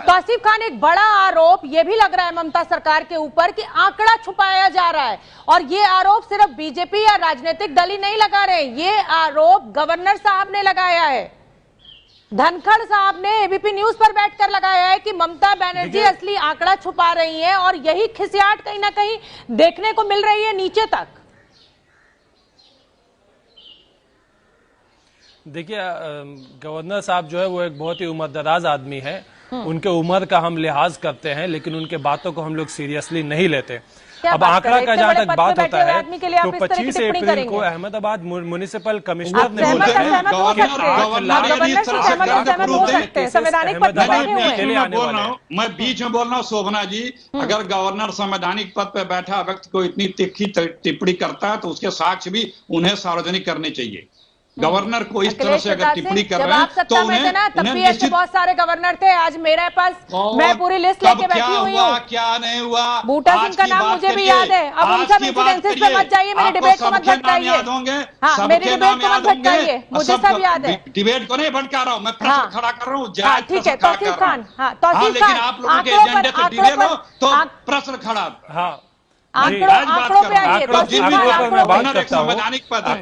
तौसीफ खान, एक बड़ा आरोप ये भी लग रहा है ममता सरकार के ऊपर कि आंकड़ा छुपाया जा रहा है, और ये आरोप सिर्फ बीजेपी या राजनीतिक दल ही नहीं लगा रहे, ये आरोप गवर्नर साहब ने लगाया है। धनखड़ साहब ने एबीपी न्यूज पर बैठकर लगाया है कि ममता बनर्जी असली आंकड़ा छुपा रही हैं और यही खिसियाट कहीं ना कहीं देखने को मिल रही है नीचे तक। देखिए, गवर्नर साहब जो है वो एक बहुत ही उम्रदराज आदमी है, उनके उम्र का हम लिहाज करते हैं, लेकिन उनके बातों को हम लोग सीरियसली नहीं लेते। अब आंकड़ा का जहां तक बात होता है तो 25 अप्रैल को अहमदाबाद म्युनिसिपल कमिश्नर ने मैं बीच में बोल रहा हूँ शोभना जी, अगर गवर्नर संवैधानिक पद पर बैठा व्यक्ति को इतनी तिखी टिप्पणी करता है तो उसके साक्ष्य भी उन्हें सार्वजनिक करने चाहिए। गवर्नर को इस तरह से अगर टिप्पणी कर रहे हैं तो उन्हें बहुत सारे गवर्नर थे। आज मेरे पास मैं पूरी लिस्ट लेके बैठी हुई हूँ। क्या नहीं हुआ, बूटा सिंह का नाम मुझे भी याद है। अब उन सब इंसिडेंसेस पे मत जाइए, मेरे डिबेट को मत भटकाइए। हाँ, मेरी डिबेट को मत भटकाइए, मुझे सब याद है। डिबेट को नहीं भटका रहा हूँ, मैं प्रश्न खड़ा कर रहा हूँ। ठीक है तौसीफ खान, हाँ तौसीफ खान, आप लोगों के एजेंडे से डिबेट हो तो प्रश्न खड़ा। आंकड़ों पे आइए। संवैधानिक पद है,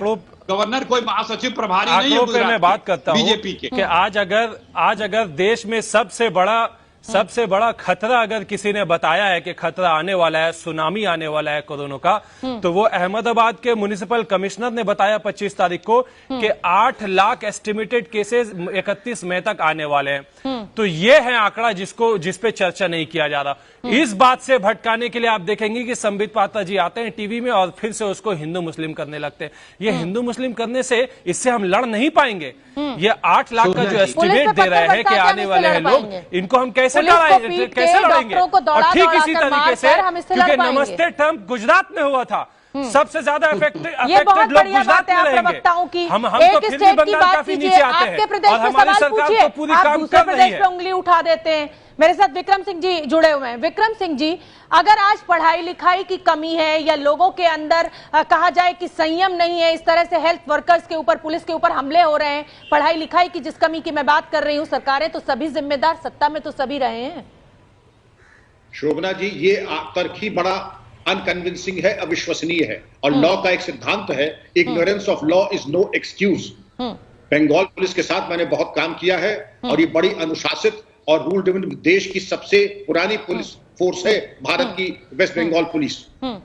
गवर्नर कोई महासचिव प्रभारी नहीं है। पे मैं बात करता हूं बीजेपी के कि आज अगर देश में सबसे बड़ा खतरा अगर किसी ने बताया है कि खतरा आने वाला है, सुनामी आने वाला है कोरोना का, तो वो अहमदाबाद के म्युनिसिपल कमिश्नर ने बताया 25 तारीख को कि 8 लाख एस्टिमेटेड केसेस 31 मई तक आने वाले हैं। तो ये है आंकड़ा जिस पे चर्चा नहीं किया जा रहा। इस बात से भटकाने के लिए आप देखेंगे कि संबित पात्रा जी आते हैं टीवी में और फिर से उसको हिंदू मुस्लिम करने लगते हैं। ये हिंदू मुस्लिम करने से इससे हम लड़ नहीं पाएंगे। ये 8 लाख का जो एस्टिमेट दे रहे हैं कि आने वाले हैं लोग, इनको हम कैसे लड़ेंगे? और ठीक इसी तरीके से, क्योंकि नमस्ते ट्रंप गुजरात में हुआ था, सबसे ज्यादा अफेक्टेड लोग गुजरात में रहेंगे। हम तो फिर भी बंगाल काफी नीचे आते हैं और हमारी सरकार तो पूरी काम कर रही है। उंगली उठा देते हैं। मेरे साथ विक्रम सिंह जी जुड़े हुए हैं। विक्रम सिंह जी, अगर आज पढ़ाई लिखाई की कमी है या लोगों के अंदर कहा जाए कि संयम नहीं है, इस तरह से हेल्थ वर्कर्स के ऊपर, पुलिस के ऊपर हमले हो रहे हैं, पढ़ाई लिखाई की जिस कमी की मैं बात कर रही हूं, सरकारें तो सभी जिम्मेदार, सत्ता में तो सभी रहे हैं। शोभना जी, ये तर्क ही बड़ा अनकन्विंसिंग है, अविश्वसनीय है। और लॉ का एक सिद्धांत है, ignorance of law is no excuse. Bengal police के साथ मैंने बहुत काम किया है और ये बड़ी अनुशासित और रूल ड्रिवन, देश की सबसे पुरानी पुलिस फोर्स है भारत की वेस्ट बंगाल पुलिस।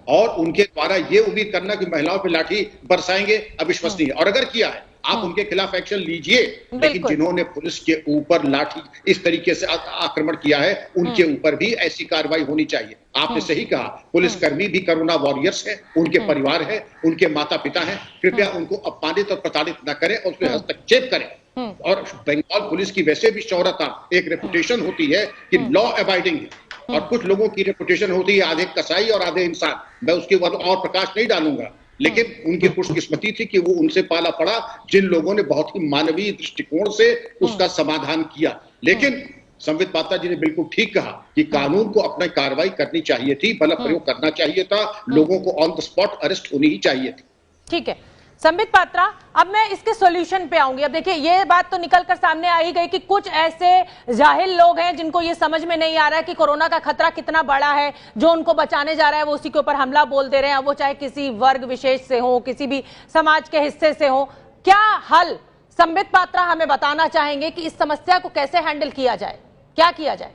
और उनके द्वारा ये उम्मीद करना कि महिलाओं पर लाठी बरसाएंगे, अविश्वसनीय है। और अगर किया है, आप उनके खिलाफ एक्शन लीजिए, लेकिन जिन्होंने पुलिस के ऊपर लाठी इस तरीके से आक्रमण किया है, उनके ऊपर भी ऐसी कार्रवाई होनी चाहिए। आपने सही कहा, पुलिसकर्मी भी कोरोना वॉरियर्स हैं, उनके परिवार है, उनके माता पिता हैं। कृपया उनको अपमानित और प्रताड़ित न करें और उसमें हस्तक्षेप करें। और बंगाल पुलिस की वैसे भी शौर्यता, एक रेपुटेशन होती है कि लॉ अबाइडिंग है, और कुछ लोगों की रेपुटेशन होती है आधे कसाई और आधे इंसान। मैं उसके ऊपर और प्रकाश नहीं डालूंगा, लेकिन उनकी खुशकिस्मती थी कि वो उनसे पाला पड़ा जिन लोगों ने बहुत ही मानवीय दृष्टिकोण से उसका समाधान किया। लेकिन संबित पात्रा जी ने बिल्कुल ठीक कहा कि कानून को अपनी कार्रवाई करनी चाहिए थी, बल प्रयोग करना चाहिए था, लोगों को ऑन द स्पॉट अरेस्ट होनी ही चाहिए थी। ठीक है संबित पात्रा, अब मैं इसके सॉल्यूशन पे आऊंगी। अब देखिए, ये बात तो निकलकर सामने आ ही गई कि कुछ ऐसे जाहिल लोग हैं जिनको ये समझ में नहीं आ रहा है कि कोरोना का खतरा कितना बड़ा है, जो उनको बचाने जा रहा है वो उसी के ऊपर हमला बोल दे रहे हैं, वो चाहे किसी वर्ग विशेष से हो, किसी भी समाज के हिस्से से हो। क्या हल संबित पात्रा हमें बताना चाहेंगे कि इस समस्या को कैसे हैंडल किया जाए, क्या किया जाए?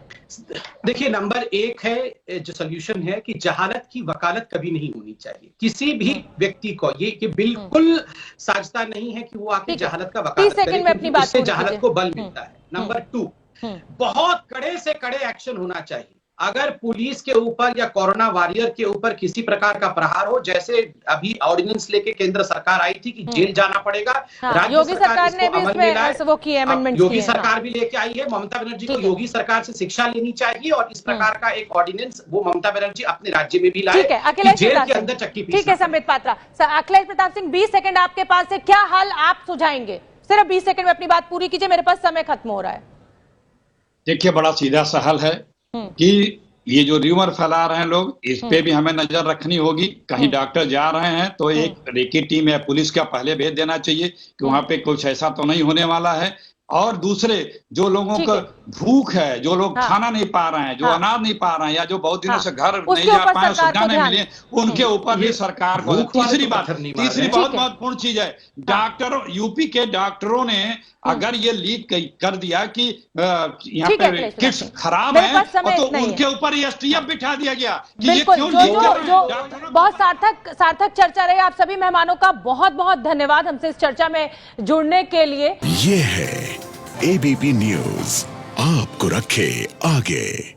देखिए, नंबर 1 है जो सोल्यूशन है कि जहालत की वकालत कभी नहीं होनी चाहिए किसी भी व्यक्ति को। ये बिल्कुल साजता नहीं है कि वो आके जहालत का वकालत करे, उससे जहालत को बल मिलता है। नंबर 2, बहुत कड़े से कड़े एक्शन होना चाहिए। अगर पुलिस के ऊपर या कोरोना वॉरियर के ऊपर किसी प्रकार का प्रहार हो, जैसे अभी ऑर्डिनेंस लेके केंद्र सरकार आई थी कि जेल जाना पड़ेगा, राज्य सरकार ने भी इसमें वो की अमेंडमेंट, योगी सरकार भी लेके आई है। ममता बनर्जी को योगी सरकार से शिक्षा लेनी चाहिए और इस प्रकार का एक ऑर्डिनेंस वो ममता बनर्जी अपने राज्य में भी लाए, जेल के अंदर चक्की पीस। ठीक है संबित पात्रा। अखिलेश प्रताप सिंह, 20 सेकंड आपके पास है, क्या हल आप सुझाएंगे? सिर्फ 20 सेकंड में अपनी बात पूरी कीजिए, मेरे पास समय खत्म हो रहा है। देखिए, बड़ा सीधा सा हल है कि ये जो र्यूमर फैला रहे हैं लोग, इस पे भी हमें नजर रखनी होगी। कहीं डॉक्टर जा रहे हैं तो एक रेकी टीम या पुलिस का पहले भेज देना चाहिए कि वहां पे कुछ ऐसा तो नहीं होने वाला है। और दूसरे जो लोगों को भूख है, जो लोग खाना नहीं पा रहे हैं, जो अनाज नहीं पा रहे हैं, या जो बहुत दिनों से घर नहीं जा पाए, सुविधा नहीं मिली, उनके ऊपर भी सरकार को। तीसरी बहुत महत्वपूर्ण चीज है, डॉक्टरों, यूपी के डॉक्टरों ने अगर ये लीक कर दिया कि यहाँ पे किट्स खराब है, तो उनके ऊपर एसटीएफ बिठा दिया गया कि ये क्यों लीक कर रहे हैं। बहुत सार्थक चर्चा रही। आप सभी मेहमानों का बहुत बहुत धन्यवाद हमसे इस चर्चा में जुड़ने के लिए। ये है एबीपी न्यूज, आपको रखे आगे।